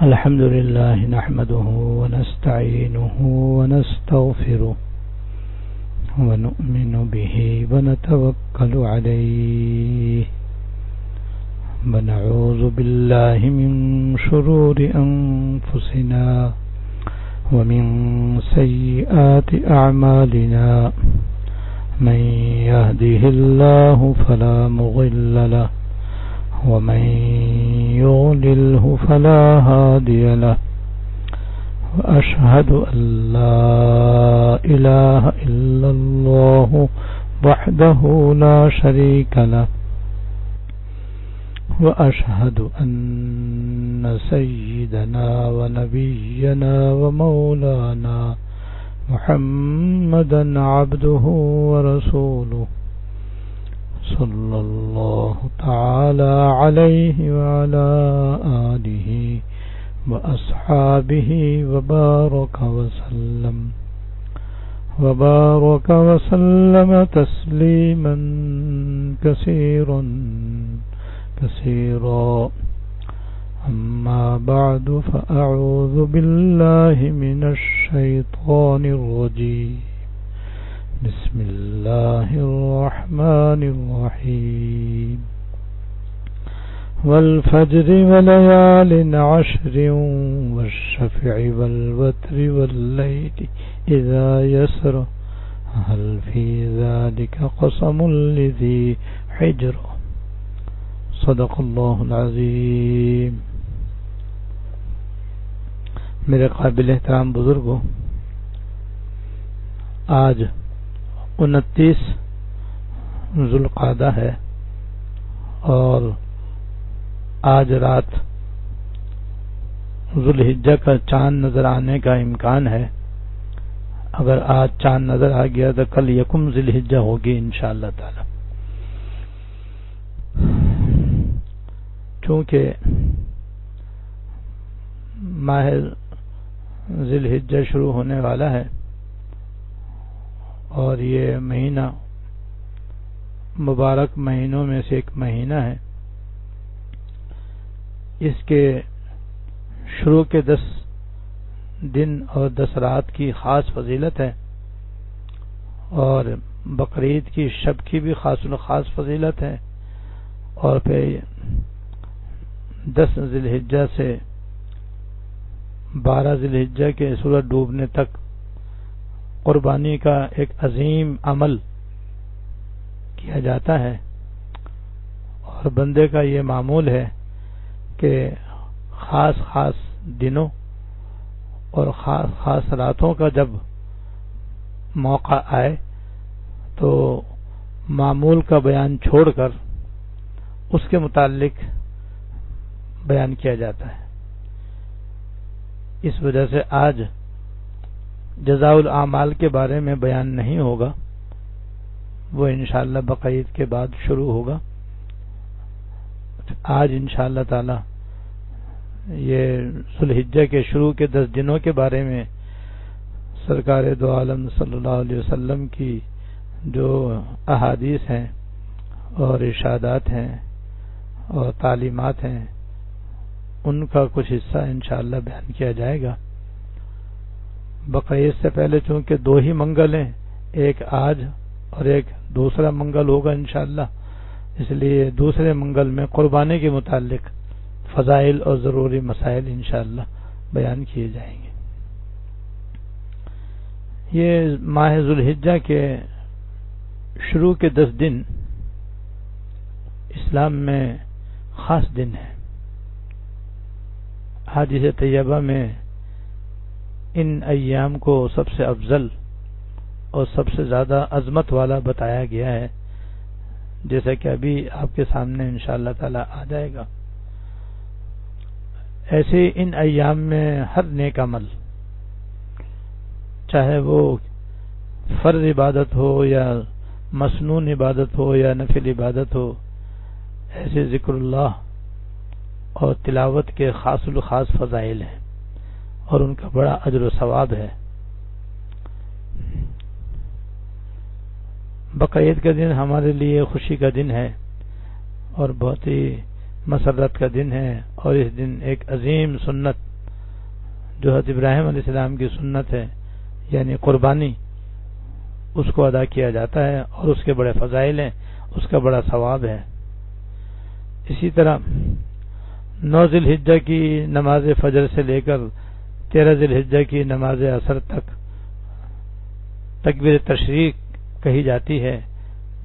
الحمد لله نحمده ونستعينه ونستغفره ونؤمن به ونتوكل عليه ونعوذ بالله من شرور أنفسنا ومن سيئات أعمالنا من يهده الله فلا مضل له ومن يضلله فلا هادي له وأشهد أن لا إله إلا الله وحده لا شريك له وأشهد أن سيدنا ونبينا ومولانا محمدا عبده ورسوله صلى الله تعالى عليه وعلى آله وأصحابه وبارك وسلم تسليما كثيرا أما بعد فأعوذ بالله من الشيطان الرجيم بسم الله الرحمن الرحيم والفجر وليال عشر والشفع والوتر والليل إذا يسر هل في ذلك قسم لذي حجر صدق اللہ العظیم. میرے قابل احترام بزرگوں، آج 29 ذوالقعدہ ہے اور آج رات ذوالحجہ کا چاند نظر آنے کا امکان ہے. اگر آج چاند نظر آ گیا تو کل یکم ذوالحجہ ہوگی انشاءاللہ تعالی. چونکہ ماہ ذوالحجہ شروع ہونے والا ہے اور یہ مہینہ مبارک مہینوں میں سے ایک مہینہ ہے. اس کے شروع کے 10 دن اور 10 رات کی خاص فضیلت ہے اور بقرعید کی شب کی بھی خاص فضیلت ہے، اور پھر 10 ذوالحجہ سے 12 ذوالحجہ کے سورج ڈوبنے تک قربانی کا ایک عظیم عمل کیا جاتا ہے. اور بندے کا یہ معمول ہے کہ خاص دنوں اور خاص راتوں کا جب موقع آئے تو معمول کا بیان چھوڑ کر اس کے متعلق بیان کیا جاتا ہے. اس وجہ سے آج جزاء الاعمال کے بارے میں بیان نہیں ہوگا، وہ انشاءاللہ بقرعید کے بعد شروع ہوگا. آج انشاءاللہ تعالی یہ ذوالحجہ کے شروع کے 10 دنوں کے بارے میں سرکار دو عالم صلی اللہ علیہ وسلم کی جو احادیث ہیں اور ارشادات ہیں اور تعلیمات ہیں ان کا کچھ حصہ انشاءاللہ بیان کیا جائے گا. بقرعید سے پہلے چونکہ 2 ہی منگل ہیں، ایک آج اور ایک دوسرا منگل ہوگا انشاءاللہ، اس لیے دوسرے منگل میں قربانی کے متعلق فضائل اور ضروری مسائل انشاءاللہ بیان کیے جائیں گے. یہ ماہ ذوالحجہ کے شروع کے 10 دن اسلام میں خاص دن ہیں. حدیث طیبہ میں ان ایام کو سب سے افضل اور سب سے زیادہ عظمت والا بتایا گیا ہے، جیسا کہ ابھی آپ کے سامنے انشاءاللہ تعالی آ جائے گا. ایسے ان ایام میں ہر نیک عمل، چاہے وہ فرض عبادت ہو یا مسنون عبادت ہو یا نفل عبادت ہو، ایسے ذکر اللہ اور تلاوت کے خاص فضائل ہیں اور ان کا بڑا اجر و ثواب ہے. بقرعید کا دن ہمارے لیے خوشی کا دن ہے اور بہت ہی مسرت کا دن ہے، اور اس دن ایک عظیم سنت جو حضرت ابراہیم علیہ السلام کی سنت ہے یعنی قربانی، اس کو ادا کیا جاتا ہے اور اس کے بڑے فضائل ہیں، اس کا بڑا ثواب ہے۔ اسی طرح 9 ذی الحجہ کی نماز فجر سے لے کر 13 ذی الحجہ کی نماز عصر تک تکبیر تشریق کہی جاتی ہے،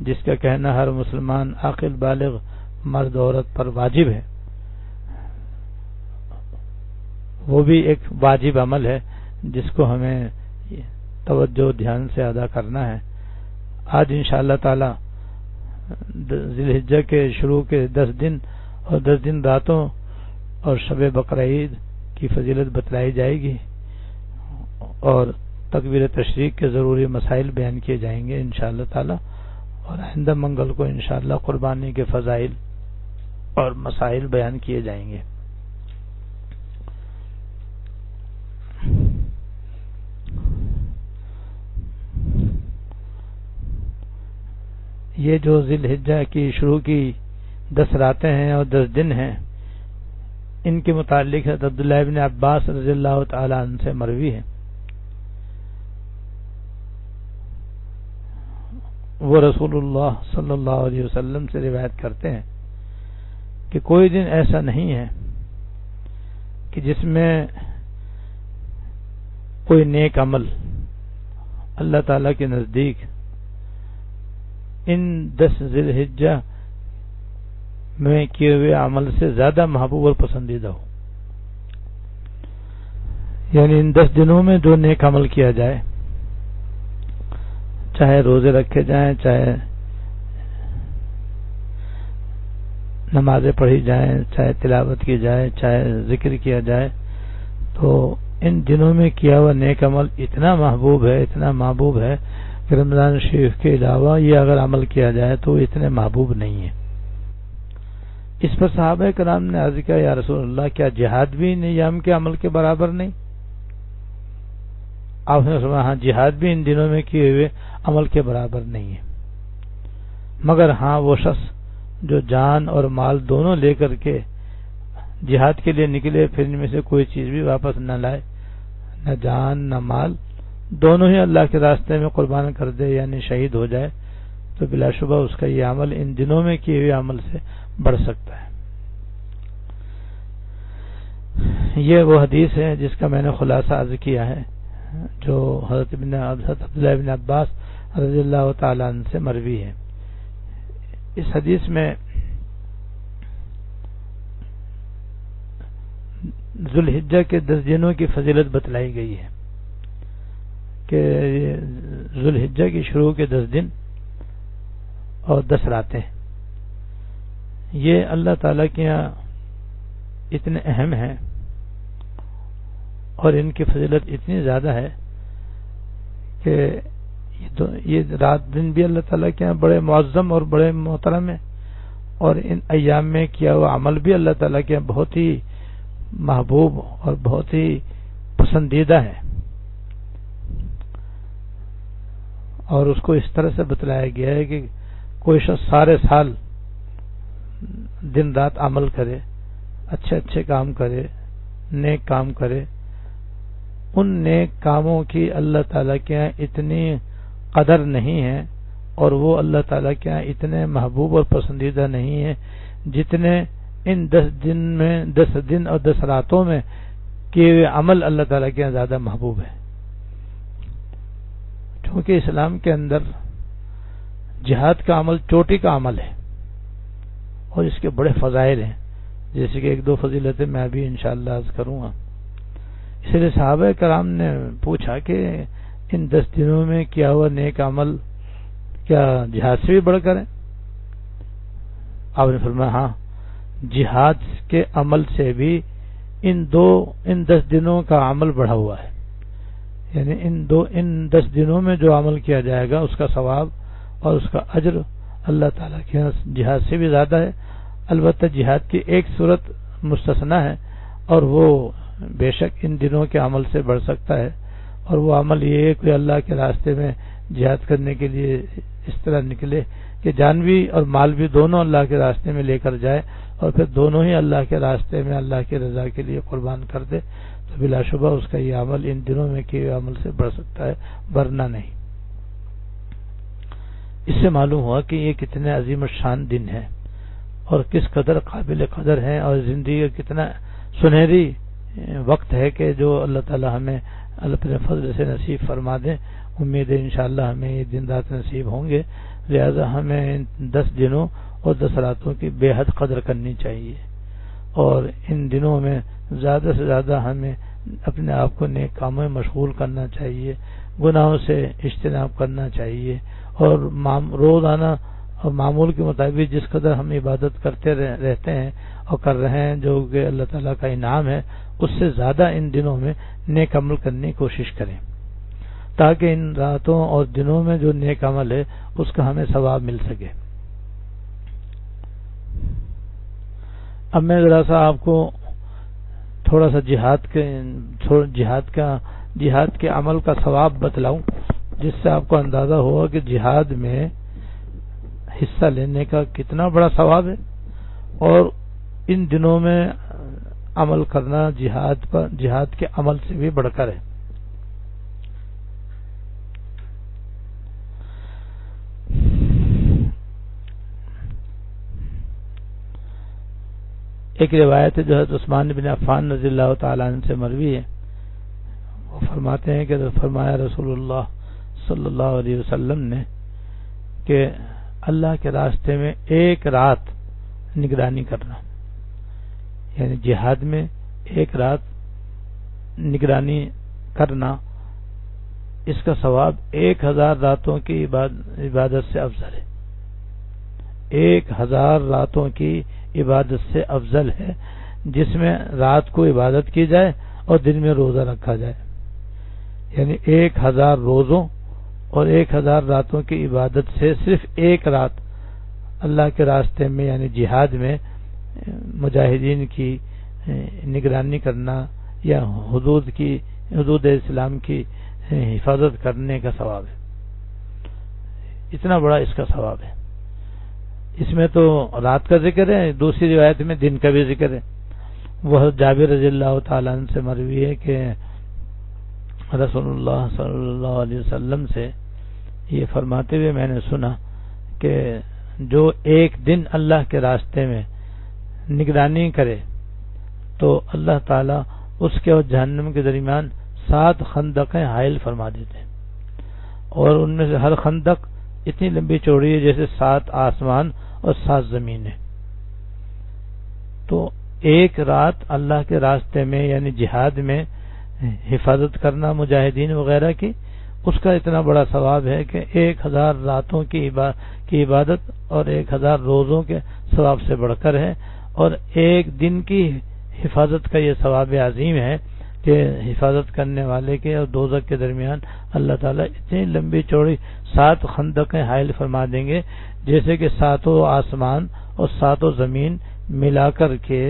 جس کا کہنا ہر مسلمان عاقل بالغ مرد عورت پر واجب ہے۔ وہ بھی ایک واجب عمل ہے جس کو ہمیں توجہ دھیان سے ادا کرنا ہے۔ آج انشاءاللہ تعالی ذی الحجہ کے شروع کے 10 دن اور 10 دن راتوں اور شب بقرعید کی فضیلت بتلائی جائے گی اور تکبیر تشریق کے ضروری مسائل بیان کیے جائیں گے انشاءاللہ تعالی، اور آئندہ منگل کو انشاءاللہ قربانی کے فضائل اور مسائل بیان کیے جائیں گے۔ یہ جو ذی الحجہ کی شروع کی 10 راتیں ہیں اور 10 دن ہیں، ان کے متعلق حضرت عبداللہ ابن عباس رضی اللہ تعالی عنہ سے مروی ہے، وہ رسول اللہ صلی اللہ علیہ وسلم سے روایت کرتے ہیں کہ کوئی دن ایسا نہیں ہے کہ جس میں کوئی نیک عمل اللہ تعالی کے نزدیک ان 10 ذی الحجہ میں کیے ہوئے عمل سے زیادہ محبوب اور پسندیدہ ہو۔ یعنی ان 10 دنوں میں جو نیک عمل کیا جائے، چاہے روزے رکھے جائیں، چاہے نمازیں پڑھی جائیں، چاہے تلاوت کی جائے، چاہے ذکر کیا جائے، تو ان دنوں میں کیا ہوا نیک عمل اتنا محبوب ہے، اتنا محبوب ہے کہ رمضان شریف کے علاوہ یہ اگر عمل کیا جائے تو اتنے محبوب نہیں ہے۔ اس پر صحابہ کرام نے عرض کیا، یا رسول اللہ، کیا جہاد بھی ان ایام کے عمل کے برابر نہیں؟ آپ نے فرمایا ہاں، جہاد بھی ان دنوں میں کیے ہوئے عمل کے برابر نہیں ہے، مگر ہاں وہ شخص جو جان اور مال دونوں لے کر کے جہاد کے لیے نکلے، پھر ان میں سے کوئی چیز بھی واپس نہ لائے، نہ جان نہ مال، دونوں ہی اللہ کے راستے میں قربان کر دے، یعنی شہید ہو جائے، تو بلا شبہ اس کا یہ عمل ان دنوں میں کیے ہوئے عمل سے بڑھ سکتا ہے۔ یہ وہ حدیث ہے جس کا میں نے خلاصہ عرض کیا ہے، جو حضرت عبداللہ ابن عباس رضی اللہ تعالی عنہ سے مروی ہے۔ اس حدیث میں ذو الحجہ کے 10 دنوں کی فضیلت بتلائی گئی ہے کہ ذو الحجہ کی شروع کے 10 دن اور 10 راتیں یہ اللہ تعالیٰ کے یہاں اتنے اہم ہیں اور ان کی فضیلت اتنی زیادہ ہے کہ یہ رات دن بھی اللہ تعالیٰ کے یہاں بڑے معظم اور بڑے محترم ہیں، اور ان ایام میں کیا ہوا عمل بھی اللہ تعالیٰ کے یہاں بہت ہی محبوب اور بہت ہی پسندیدہ ہے، اور اس کو اس طرح سے بتلایا گیا ہے کہ کوئی شخص سارے سال دن رات عمل کرے، اچھے اچھے کام کرے، نیک کام کرے، ان نیک کاموں کی اللہ تعالیٰ کے یہاں اتنی قدر نہیں ہے اور وہ اللہ تعالیٰ کے یہاں اتنے محبوب اور پسندیدہ نہیں ہیں جتنے ان 10 دن اور 10 راتوں میں کیے ہوئے عمل اللہ تعالیٰ کے یہاں زیادہ محبوب ہے۔ کیونکہ اسلام کے اندر جہاد کا عمل چوٹی کا عمل ہے اور اس کے بڑے فضائل ہیں، جیسے کہ 1-2 فضیلتیں میں ابھی انشاءاللہ عرض کروں گا۔ اس لیے صحابہ کرام نے پوچھا کہ ان 10 دنوں میں کیا ہوا نیک عمل کیا جہاد سے بھی بڑھ کر ہے؟ آپ نے فرمایا ہاں، جہاد کے عمل سے بھی ان 10 دنوں کا عمل بڑھا ہوا ہے، یعنی ان 10 دنوں میں جو عمل کیا جائے گا اس کا ثواب اور اس کا اجر اللہ تعالیٰ کے جہاد سے بھی زیادہ ہے۔ البتہ جہاد کی ایک صورت مستثنا ہے، اور وہ بے شک ان دنوں کے عمل سے بڑھ سکتا ہے، اور وہ عمل یہ ہے کہ اللہ کے راستے میں جہاد کرنے کے لیے اس طرح نکلے کہ جان بھی اور مال بھی دونوں اللہ کے راستے میں لے کر جائے اور پھر دونوں ہی اللہ کے راستے میں اللہ کی رضا کے لیے قربان کر دے تو بلا شبہ اس کا یہ عمل ان دنوں میں کیے عمل سے بڑھ سکتا ہے، ورنہ نہیں۔ اس سے معلوم ہوا کہ یہ کتنے عظیم الشان دن ہے اور کس قدر قابل قدر ہے، اور زندگی کا کتنا سنہری وقت ہے کہ جو اللہ تعالی ہمیں اپنے فضل سے نصیب فرما دیں۔ امید ہے انشاءاللہ ہمیں یہ دن رات نصیب ہوں گے، لہذا ہمیں 10 دنوں اور 10 راتوں کی بے حد قدر کرنی چاہیے، اور ان دنوں میں زیادہ سے زیادہ ہمیں اپنے آپ کو نیک کاموں میں مشغول کرنا چاہیے، گناہوں سے اجتناب کرنا چاہیے، اور روزانہ اور معمول کے مطابق جس قدر ہم عبادت کرتے رہتے ہیں اور کر رہے ہیں جو کہ اللہ تعالیٰ کا انعام ہے، اس سے زیادہ ان دنوں میں نیک عمل کرنے کی کوشش کریں تاکہ ان راتوں اور دنوں میں جو نیک عمل ہے اس کا ہمیں ثواب مل سکے۔ اب میں ذرا سا آپ کو تھوڑا سا جہاد کے عمل کا ثواب بتلاؤں، جس سے آپ کو اندازہ ہوگا کہ جہاد میں حصہ لینے کا کتنا بڑا ثواب ہے، اور ان دنوں میں عمل کرنا جہاد کے عمل سے بھی بڑھ کر ہے۔ ایک روایت ہے جو حضرت عثمان بن عفان رضی اللہ تعالیٰ عنہ سے مروی ہے، وہ فرماتے ہیں کہ فرمایا رسول اللہ صلی اللہ علیہ وسلم نے کہ اللہ کے راستے میں ایک رات نگرانی کرنا، یعنی جہاد میں ایک رات نگرانی کرنا، اس کا ثواب 1000 راتوں کی عبادت سے افضل ہے۔ 1000 راتوں کی عبادت سے افضل ہے، جس میں رات کو عبادت کی جائے اور دن میں روزہ رکھا جائے، یعنی 1000 روزوں اور 1000 راتوں کی عبادت سے صرف ایک رات اللہ کے راستے میں یعنی جہاد میں مجاہدین کی نگرانی کرنا یا حدود اسلام کی حفاظت کرنے کا ثواب ہے۔ اتنا بڑا اس کا ثواب ہے۔ اس میں تو رات کا ذکر ہے، دوسری روایت میں دن کا بھی ذکر ہے۔ وہ جابر رضی اللہ تعالیٰ عنہ سے مروی ہے کہ رسول اللہ صلی اللہ علیہ وسلم سے یہ فرماتے ہوئے میں نے سنا کہ جو ایک دن اللہ کے راستے میں نگرانی کرے تو اللہ تعالیٰ اس کے اور جہنم کے درمیان 7 خندقیں حائل فرما دیتے ہیں، اور ان میں سے ہر خندق اتنی لمبی چوڑی ہے جیسے 7 آسمان اور 7 زمینیں۔ تو ایک رات اللہ کے راستے میں یعنی جہاد میں حفاظت کرنا مجاہدین وغیرہ کی، اس کا اتنا بڑا ثواب ہے کہ 1000 راتوں کی عبادت اور 1000 روزوں کے ثواب سے بڑھ کر ہے، اور ایک دن کی حفاظت کا یہ ثواب عظیم ہے کہ حفاظت کرنے والے کے اور دوزخ کے درمیان اللہ تعالیٰ اتنی لمبی چوڑی 7 خندقیں حائل فرما دیں گے جیسے کہ 7 آسمان اور 7 زمین ملا کر کے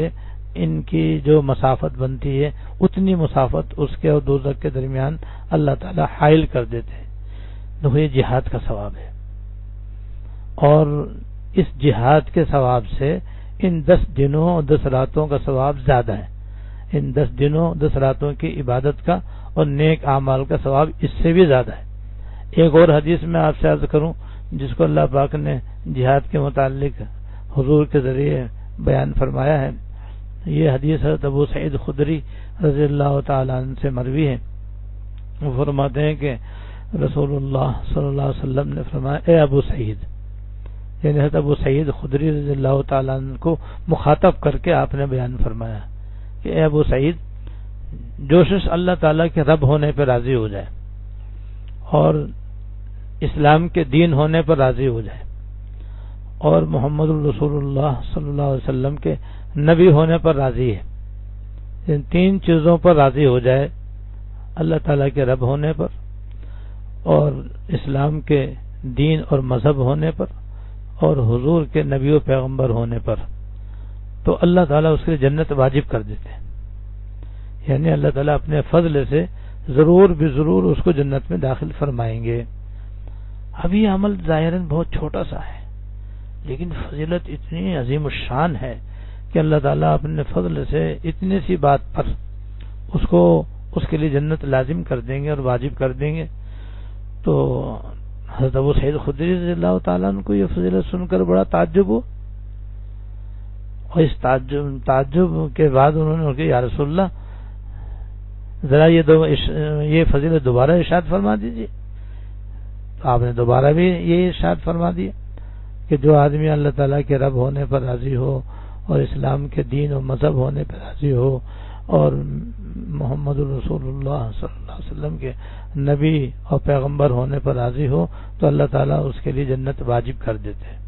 ان کی جو مسافت بنتی ہے اتنی مسافت اس کے اور دوزخ کے درمیان اللہ تعالیٰ حائل کر دیتے ہیں۔ تو یہ جہاد کا ثواب ہے، اور اس جہاد کے ثواب سے ان 10 دنوں اور 10 راتوں کا ثواب زیادہ ہے۔ ان 10 دنوں 10 راتوں کی عبادت کا اور نیک اعمال کا ثواب اس سے بھی زیادہ ہے۔ ایک اور حدیث میں آپ سے عرض کروں جس کو اللہ پاک نے جہاد کے متعلق حضور کے ذریعے بیان فرمایا ہے، یہ حدیث حضرت ابو سعید خدری رضی اللہ تعالیٰ عنہ سے مروی ہے۔ وہ فرماتے ہیں کہ رسول اللہ صلی اللہ علیہ وسلم نے فرمایا، اے ابو سعید، یعنی حضرت ابو سعید خدری رضی اللہ تعالیٰ عنہ کو مخاطب کر کے آپ نے بیان فرمایا کہ اے ابو سعید، جو شخص اللہ تعالیٰ کے رب ہونے پر راضی ہو جائے اور اسلام کے دین ہونے پر راضی ہو جائے اور محمد رسول اللہ صلی اللہ علیہ وسلم کے نبی ہونے پر راضی ہے، ان 3 چیزوں پر راضی ہو جائے، اللہ تعالیٰ کے رب ہونے پر اور اسلام کے دین اور مذہب ہونے پر اور حضور کے نبی و پیغمبر ہونے پر، تو اللہ تعالیٰ اس کے جنت واجب کر دیتے ہیں، یعنی اللہ تعالیٰ اپنے فضل سے ضرور بھی ضرور اس کو جنت میں داخل فرمائیں گے۔ اب یہ عمل ظاہراً بہت چھوٹا سا ہے، لیکن فضیلت اتنی عظیم الشان ہے کہ اللہ تعالیٰ اپنے فضل سے اتنی سی بات پر اس کے لیے جنت لازم کر دیں گے اور واجب کر دیں گے. تو حضرت ابو سعید خدری رضی اللہ تعالیٰ عنہ کو یہ فضیلت سن کر بڑا تعجب ہوا, اور اس تعجب کے بعد انہوں نے کہا یا رسول اللہ ذرا یہ فضیلت دوبارہ ارشاد فرما دیجیے. تو آپ نے دوبارہ بھی یہ ارشاد فرما دیا کہ جو آدمی اللہ تعالیٰ کے رب ہونے پر راضی ہو اور اسلام کے دین و مذہب ہونے پر راضی ہو اور محمد رسول اللہ صلی اللہ علیہ وسلم کے نبی اور پیغمبر ہونے پر راضی ہو تو اللہ تعالیٰ اس کے لیے جنت واجب کر دیتے ہیں.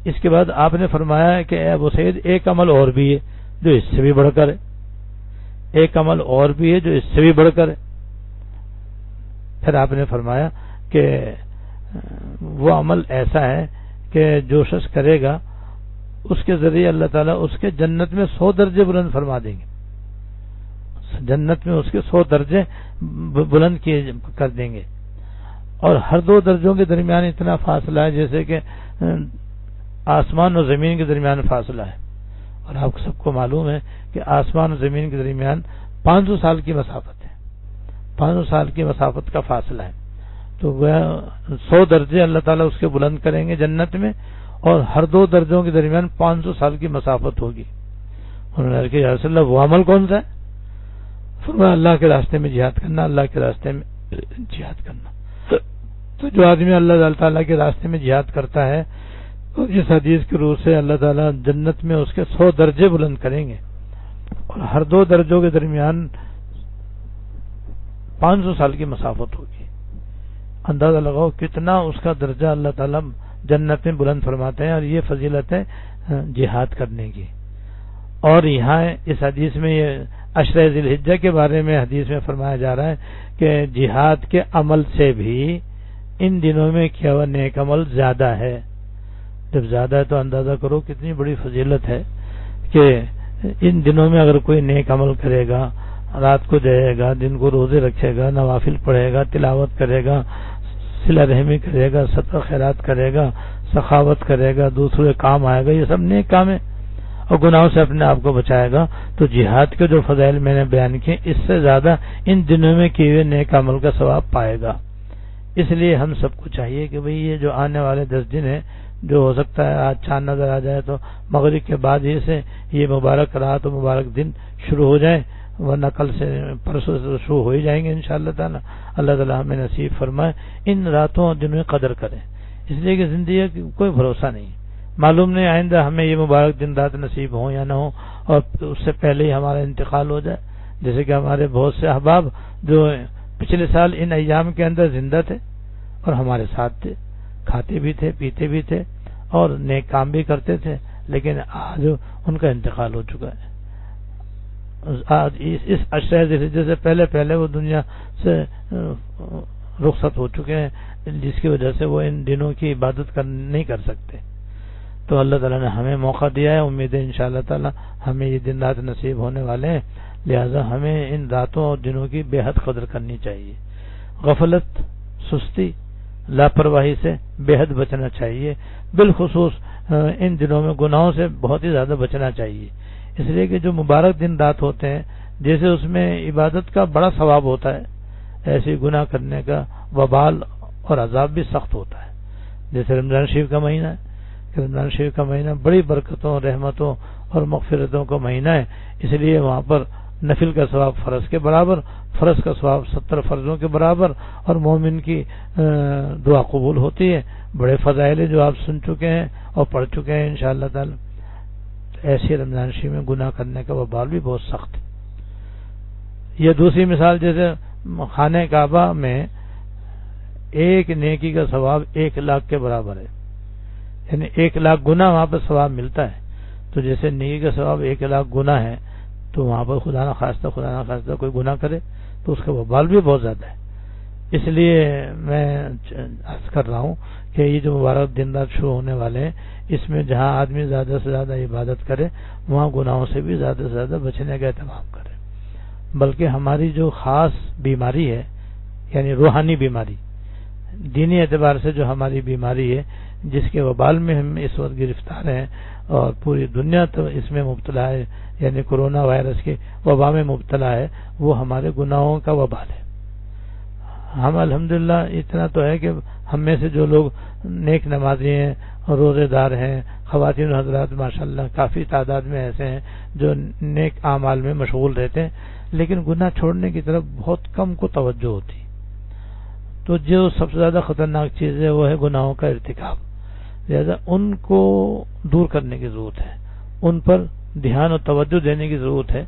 اس کے بعد آپ نے فرمایا کہ اے ابو سعید ایک عمل اور بھی ہے جو اس سے بھی بڑھ کر ہے, ایک عمل اور بھی ہے جو اس سے بھی بڑھ کر ہے. پھر آپ نے فرمایا کہ وہ عمل ایسا ہے کہ جو شخص کرے گا اس کے ذریعے اللہ تعالیٰ اس کے جنت میں 100 درجے بلند فرما دیں گے, جنت میں اس کے 100 درجے بلند کر دیں گے. اور ہر 2 درجوں کے درمیان اتنا فاصلہ ہے جیسے کہ آسمان اور زمین کے درمیان فاصلہ ہے. اور آپ سب کو معلوم ہے کہ آسمان اور زمین کے درمیان 500 سال کی مسافت ہے, 500 سال کی مسافت کا فاصلہ ہے. تو وہ 100 درجے اللہ تعالیٰ اس کے بلند کریں گے جنت میں, اور ہر 2 درجوں کے درمیان 500 سال کی مسافت ہوگی. انہوں نے کہا یا رسول اللہ وہ عمل کون سا ہے؟ فرمایا اللہ کے راستے میں جہاد کرنا, اللہ کے راستے میں جہاد کرنا. تو جو آدمی اللہ تعالیٰ کے راستے میں جہاد کرتا ہے تو اس حدیث کے روح سے اللہ تعالیٰ جنت میں اس کے 100 درجے بلند کریں گے, اور ہر 2 درجوں کے درمیان 500 سال کی مسافت ہوگی. اندازہ لگاؤ کتنا اس کا درجہ اللہ تعالیٰ جنت میں بلند فرماتے ہیں. اور یہ فضیلت ہے جہاد کرنے کی. اور یہاں اس حدیث میں یہ عشرہ ذی الحجہ کے بارے میں حدیث میں فرمایا جا رہا ہے کہ جہاد کے عمل سے بھی ان دنوں میں کیا ہوا نیک عمل زیادہ ہے. جب زیادہ ہے تو اندازہ کرو کتنی بڑی فضیلت ہے کہ ان دنوں میں اگر کوئی نیک عمل کرے گا, رات کو جائے گا, دن کو روزے رکھے گا, نوافل پڑھے گا, تلاوت کرے گا, صلہ رحمی کرے گا, صدقہ خیرات کرے گا, سخاوت کرے گا, دوسرے کام آئے گا, یہ سب نیک کام ہے, اور گناہوں سے اپنے آپ کو بچائے گا, تو جہاد کے جو فضائل میں نے بیان کیے اس سے زیادہ ان دنوں میں کیے ہوئے نیک عمل کا ثواب پائے گا. اس لیے ہم سب کو چاہیے کہ بھئی یہ جو آنے والے 10 دن ہیں, جو ہو سکتا ہے آج چاند نظر آ جائے تو مغرب کے بعد ہی سے یہ مبارک رات و مبارک دن شروع ہو جائیں, ورنہ کل سے پرسوں سے شروع ہو ہی جائیں گے انشاءاللہ تعالی. اللہ تعالی ہمیں نصیب فرمائے ان راتوں اور دنوں کی قدر کریں, اس لیے کہ زندگی کا کوئی بھروسہ نہیں, معلوم نہیں آئندہ ہمیں یہ مبارک دن رات نصیب ہوں یا نہ ہو, اور اس سے پہلے ہی ہمارا انتقال ہو جائے. جیسے کہ ہمارے بہت سے احباب جو پچھلے سال ان ایام کے اندر زندہ تھے اور ہمارے ساتھ تھے, کھاتے بھی تھے, پیتے بھی تھے اور نیک کام بھی کرتے تھے, لیکن آج ان کا انتقال ہو چکا ہے. آج اس عشرہ ذی الحجہ سے پہلے وہ دنیا سے رخصت ہو چکے ہیں, جس کی وجہ سے وہ ان دنوں کی عبادت نہیں کر سکتے. تو اللہ تعالیٰ نے ہمیں موقع دیا ہے, امید ہے انشاءاللہ تعالیٰ ہمیں یہ دن رات نصیب ہونے والے ہیں, لہذا ہمیں ان راتوں اور دنوں کی بے حد قدر کرنی چاہیے. غفلت, سستی, لاپرواہی سے بے حد بچنا چاہیے. بالخصوص ان دنوں میں گناہوں سے بہت ہی زیادہ بچنا چاہیے, اس لیے کہ جو مبارک دن رات ہوتے ہیں جیسے اس میں عبادت کا بڑا ثواب ہوتا ہے, ایسے گناہ کرنے کا وبال اور عذاب بھی سخت ہوتا ہے. جیسے رمضان شریف کا مہینہ ہے, کہ رمضان شریف کا مہینہ بڑی برکتوں, رحمتوں اور مغفرتوں کا مہینہ ہے, اس لیے وہاں پر نفل کا ثواب فرض کے برابر, فرض کا ثواب 70 فرضوں کے برابر, اور مومن کی دعا قبول ہوتی ہے. بڑے فضائل جو آپ سن چکے ہیں اور پڑھ چکے ہیں انشاءاللہ تعالی. ایسے رمضان شریف میں گناہ کرنے کا وبال بھی بہت سخت ہے. یہ دوسری مثال, جیسے خانہ کعبہ میں ایک نیکی کا ثواب 1 لاکھ کے برابر ہے, یعنی 1 لاکھ گناہ وہاں پر ثواب ملتا ہے. تو جیسے نیکی کا ثواب 1 لاکھ گناہ ہے, تو وہاں پر خدا نہ خواستہ کوئی گناہ کرے تو اس کا وبال بھی بہت زیادہ ہے. اس لیے میں عرض کر رہا ہوں کہ یہ جو مبارک دن رات شروع ہونے والے ہیں, اس میں جہاں آدمی زیادہ سے زیادہ عبادت کرے وہاں گناہوں سے بھی زیادہ سے زیادہ بچنے کا اہتمام کرے. بلکہ ہماری جو خاص بیماری ہے, یعنی روحانی بیماری, دینی اعتبار سے جو ہماری بیماری ہے، جس کے وبال میں ہم اس وقت گرفتار ہیں اور پوری دنیا تو اس میں مبتلا ہے، یعنی کورونا وائرس کے وبا میں مبتلا ہے، وہ ہمارے گناہوں کا وبال ہے۔ ہم الحمدللہ اتنا تو ہے کہ ہم میں سے جو لوگ نیک نمازی ہیں اور روزے دار ہیں، خواتین حضرات ماشاءاللہ کافی تعداد میں ایسے ہیں جو نیک اعمال میں مشغول رہتے ہیں، لیکن گناہ چھوڑنے کی طرف بہت کم کو توجہ ہوتی۔ تو جو سب سے زیادہ خطرناک چیز ہے وہ ہے گناہوں کا ارتکاب، لہذا ان کو دور کرنے کی ضرورت ہے، ان پر دھیان اور توجہ دینے کی ضرورت ہے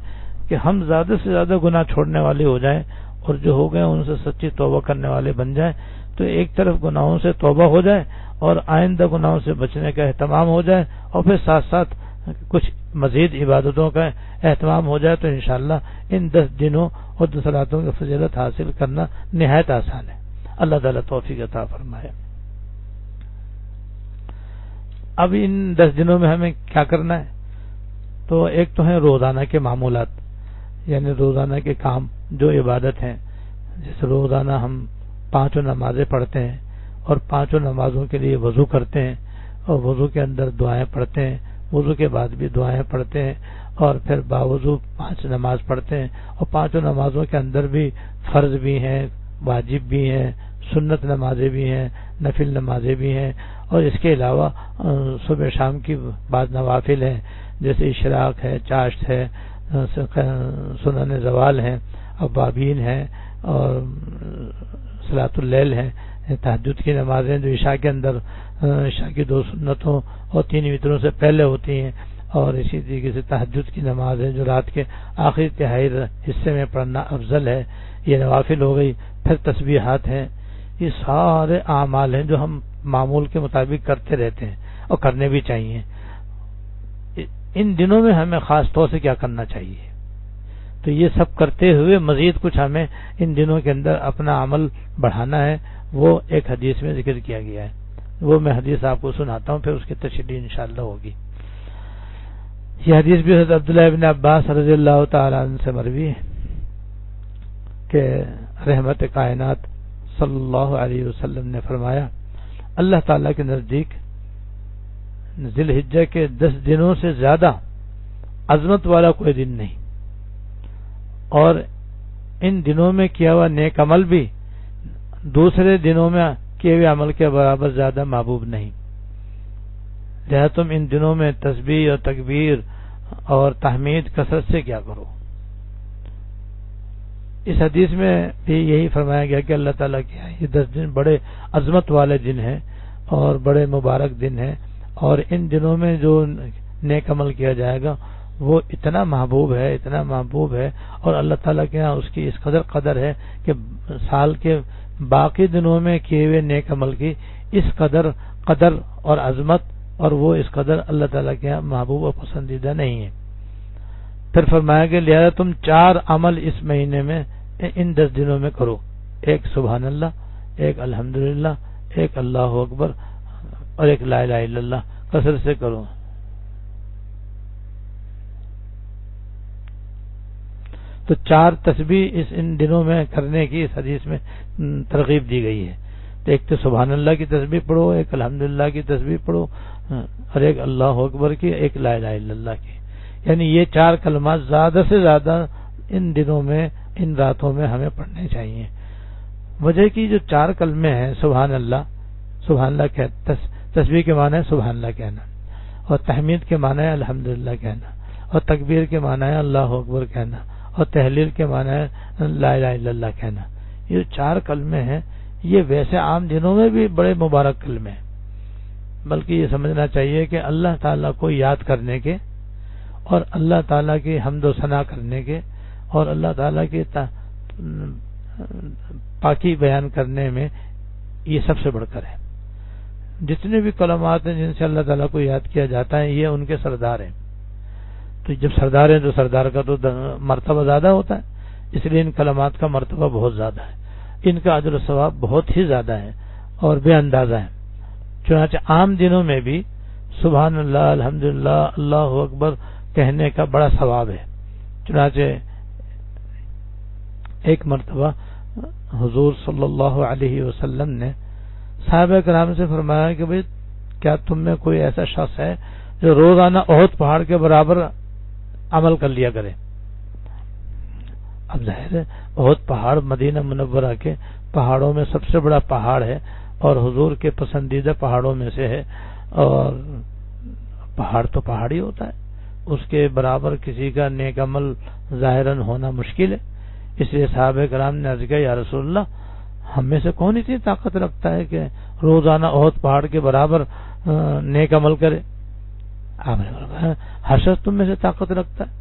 کہ ہم زیادہ سے زیادہ گناہ چھوڑنے والے ہو جائیں اور جو ہو گئے ان سے سچی توبہ کرنے والے بن جائیں، تو ایک طرف گناہوں سے توبہ ہو جائے اور آئندہ گناہوں سے بچنے کا اہتمام ہو جائے، اور پھر ساتھ ساتھ کچھ مزید عبادتوں کا اہتمام ہو جائے، تو انشاءاللہ ان 10 دنوں اور 10 راتوں کی فضیلت حاصل کرنا نہایت آسان ہے۔ اللہ تعالیٰ توفیق عطا فرمائے۔ اب ان 10 دنوں میں ہمیں کیا کرنا ہے؟ تو ایک تو ہے روزانہ کے معمولات، یعنی روزانہ کے کام جو عبادت ہیں، جیسے روزانہ ہم 5 نمازیں پڑھتے ہیں اور 5 نمازوں کے لیے وضو کرتے ہیں اور وضو کے اندر دعائیں پڑھتے ہیں، وضو کے بعد بھی دعائیں پڑھتے ہیں اور پھر باوضو 5 نماز پڑھتے ہیں، اور 5 نمازوں کے اندر بھی فرض بھی ہیں، واجب بھی ہیں، سنت نمازیں بھی ہیں، نفل نمازیں بھی ہیں، اور اس کے علاوہ صبح شام کی بعض نوافل ہیں، جیسے اشراق ہے، چاشت ہے، سنن زوال ہیں، اوابین ہیں، اور صلاۃ اللیل ہے، تہجد کی نمازیں جو عشاء کے اندر عشاء کی 2 سنتوں اور 3 وتروں سے پہلے ہوتی ہیں، اور اسی طریقے سے تہجد کی نماز ہے جو رات کے آخری تہائی حصے میں پڑھنا افضل ہے، یہ نوافل ہو گئی۔ پھر تسبیحات ہیں، یہ سارے اعمال ہیں جو ہم معمول کے مطابق کرتے رہتے ہیں اور کرنے بھی چاہیے۔ ان دنوں میں ہمیں خاص طور سے کیا کرنا چاہیے؟ تو یہ سب کرتے ہوئے مزید کچھ ہمیں ان دنوں کے اندر اپنا عمل بڑھانا ہے، وہ ایک حدیث میں ذکر کیا گیا ہے، وہ میں حدیث آپ کو سناتا ہوں، پھر اس کی تشریح انشاءاللہ ہوگی۔ یہ حدیث بھی حضرت عبداللہ ابن عباس رضی اللہ تعالی عنہ سے مروی ہے کہ رحمت کائنات صلی اللہ علیہ وسلم نے فرمایا، اللہ تعالیٰ کے نزدیک ذی الحجہ کے 10 دنوں سے زیادہ عظمت والا کوئی دن نہیں، اور ان دنوں میں کیا ہوا نیک عمل بھی دوسرے دنوں میں کیے ہوئے عمل کے برابر زیادہ محبوب نہیں، لہذا تم ان دنوں میں تسبیح اور تکبیر اور تحمید کثرت سے کیا کرو۔ اس حدیث میں بھی یہی فرمایا گیا کہ اللہ تعالیٰ کیا ہے، یہ 10 دن بڑے عظمت والے دن ہیں اور بڑے مبارک دن ہیں، اور ان دنوں میں جو نیک عمل کیا جائے گا وہ اتنا محبوب ہے، اتنا محبوب ہے، اور اللہ تعالیٰ کے یہاں اس کی اس قدر ہے کہ سال کے باقی دنوں میں کیے ہوئے نیک عمل کی اس قدر اور عظمت، اور وہ اس قدر اللہ تعالیٰ کے یہاں محبوب اور پسندیدہ نہیں ہے۔ پھر فرمایا کہ لہذا تم 4 عمل اس مہینے میں ان 10 دنوں میں کرو، ایک سبحان اللہ، ایک الحمدللہ، ایک اللہ اکبر، اور ایک لا الہ الا اللہ، کثرت سے کرو۔ تو 4 تسبیح ان دنوں میں کرنے کی اس حدیث میں ترغیب دی گئی ہے۔ تو ایک تو سبحان اللہ کی تسبیح پڑھو، ایک الحمدللہ کی تسبیح پڑھو، اور ایک اللہ اکبر کی، ایک لا الہ الا اللہ کی، یعنی یہ 4 کلمات زیادہ سے زیادہ ان دنوں میں، ان راتوں میں ہمیں پڑھنے چاہیے۔ وجہ کی جو 4 کلمے ہیں، سبحان اللہ تسبیح کے معنی ہے سبحان اللہ کہنا، اور تحمید کے معنی ہے الحمدللہ کہنا، اور تکبیر کے معنی ہے اللہ اکبر کہنا، اور تحلیل کے معنی ہے لا الہ الا اللہ کہنا۔ یہ 4 کلمے ہیں، یہ ویسے عام دنوں میں بھی بڑے مبارک کلمے ہیں، بلکہ یہ سمجھنا چاہیے کہ اللہ تعالیٰ کو یاد کرنے کے اور اللہ تعالیٰ کی حمد و ثنا کرنے کے اور اللہ تعالیٰ کی پاکی بیان کرنے میں یہ سب سے بڑھ کر ہے۔ جتنے بھی کلمات ہیں جن سے اللہ تعالیٰ کو یاد کیا جاتا ہے، یہ ان کے سردار ہیں۔ تو جب سردار ہیں تو سردار کا تو مرتبہ زیادہ ہوتا ہے، اس لیے ان کلمات کا مرتبہ بہت زیادہ ہے، ان کا اجر و ثواب بہت ہی زیادہ ہے اور بے اندازہ ہے۔ چنانچہ عام دنوں میں بھی سبحان اللہ، الحمدللہ، اللہ اکبر کہنے کا بڑا ثواب ہے۔ چنانچہ ایک مرتبہ حضور صلی اللہ علیہ وسلم نے صحابہ کرام سے فرمایا کہ بھئی کیا تم میں کوئی ایسا شخص ہے جو روزانہ احد پہاڑ کے برابر عمل کر لیا کرے؟ اب ظاہر ہے احد پہاڑ مدینہ منورہ کے پہاڑوں میں سب سے بڑا پہاڑ ہے اور حضور کے پسندیدہ پہاڑوں میں سے ہے، اور پہاڑ تو پہاڑ ہی ہوتا ہے، اس کے برابر کسی کا نیک عمل ظاہراً ہونا مشکل ہے۔ اس لیے صحابہ کرام نے عرض کیا یا رسول اللہ ہم میں سے کون اتنی طاقت رکھتا ہے کہ روزانہ احد پہاڑ کے برابر نیک عمل کرے؟ آپ نے فرمایا ہر شخص تم میں سے طاقت رکھتا ہے،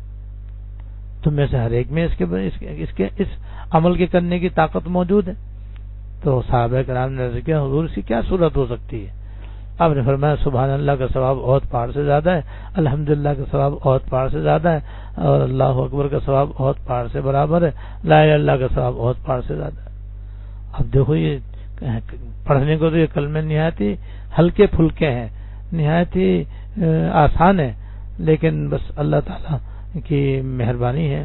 تم میں سے ہر ایک میں اس عمل کے کرنے کی طاقت موجود ہے۔ تو صحابہ کرام نے عرض کیا حضور اس کی کیا صورت ہو سکتی ہے؟ آپ نے فرمایا سبحان اللہ کا ثواب احد پہاڑ سے زیادہ ہے، الحمدللہ کا ثواب احد پہاڑ سے زیادہ ہے، اور اللہ اکبر کا ثواب احد پہاڑ سے برابر ہے، لا الہ الا اللہ کا ثواب احد پہاڑ سے زیادہ ہے۔ اب دیکھو یہ پڑھنے کو تو یہ کلمے نہایت ہی ہلکے پھلکے ہیں، نہایت ہی آسان ہے، لیکن بس اللہ تعالیٰ کی مہربانی ہے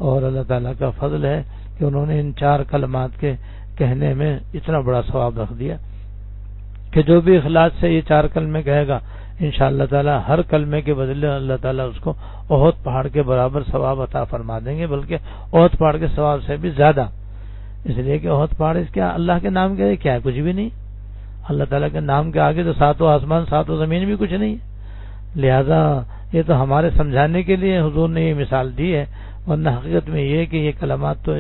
اور اللہ تعالیٰ کا فضل ہے کہ انہوں نے ان 4 کلمات کے کہنے میں اتنا بڑا ثواب رکھ دیا کہ جو بھی اخلاص سے یہ 4 کلمے کہے گا انشاءاللہ تعالیٰ ہر کلمے کے بدلے اللہ تعالیٰ اس کو احد پہاڑ کے برابر ثواب عطا فرما دیں گے، بلکہ احد پہاڑ کے ثواب سے بھی زیادہ، اس لیے کہ احد پہاڑ اس کیا اللہ کے نام کے کیا ہے؟ کچھ بھی نہیں، اللہ تعالیٰ کے نام کے آگے تو 7 آسمان 7 زمین بھی کچھ نہیں ہے۔ لہذا یہ تو ہمارے سمجھانے کے لیے حضور نے یہ مثال دی ہے، ورنہ حقیقت میں یہ کہ یہ کلمات تو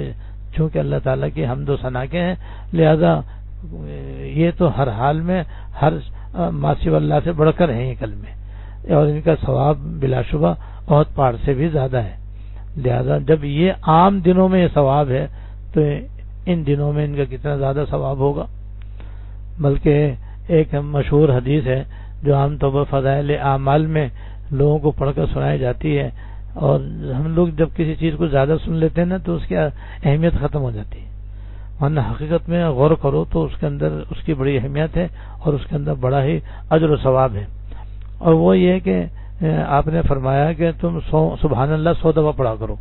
چونکہ اللہ تعالیٰ کی حمد و ثنا کے ہیں، لہذا یہ تو ہر حال میں ہر ماسو اللہ سے بڑھ کر ہیں یہ کلمے، اور ان کا ثواب بلا شبہ احد پہاڑ سے بھی زیادہ ہے۔ لہذا جب یہ عام دنوں میں یہ ثواب ہے تو ان دنوں میں ان کا کتنا زیادہ ثواب ہوگا۔ بلکہ ایک مشہور حدیث ہے جو عام طور پر فضائل اعمال میں لوگوں کو پڑھ کر سنائی جاتی ہے، اور ہم لوگ جب کسی چیز کو زیادہ سن لیتے ہیں نا تو اس کی اہمیت ختم ہو جاتی ہے، ورنہ حقیقت میں غور کرو تو اس کے اندر اس کی بڑی اہمیت ہے اور اس کے اندر بڑا ہی اجر و ثواب ہے۔ اور وہ یہ کہ آپ نے فرمایا کہ تم سبحان اللہ 100 دفعہ پڑھا کرو،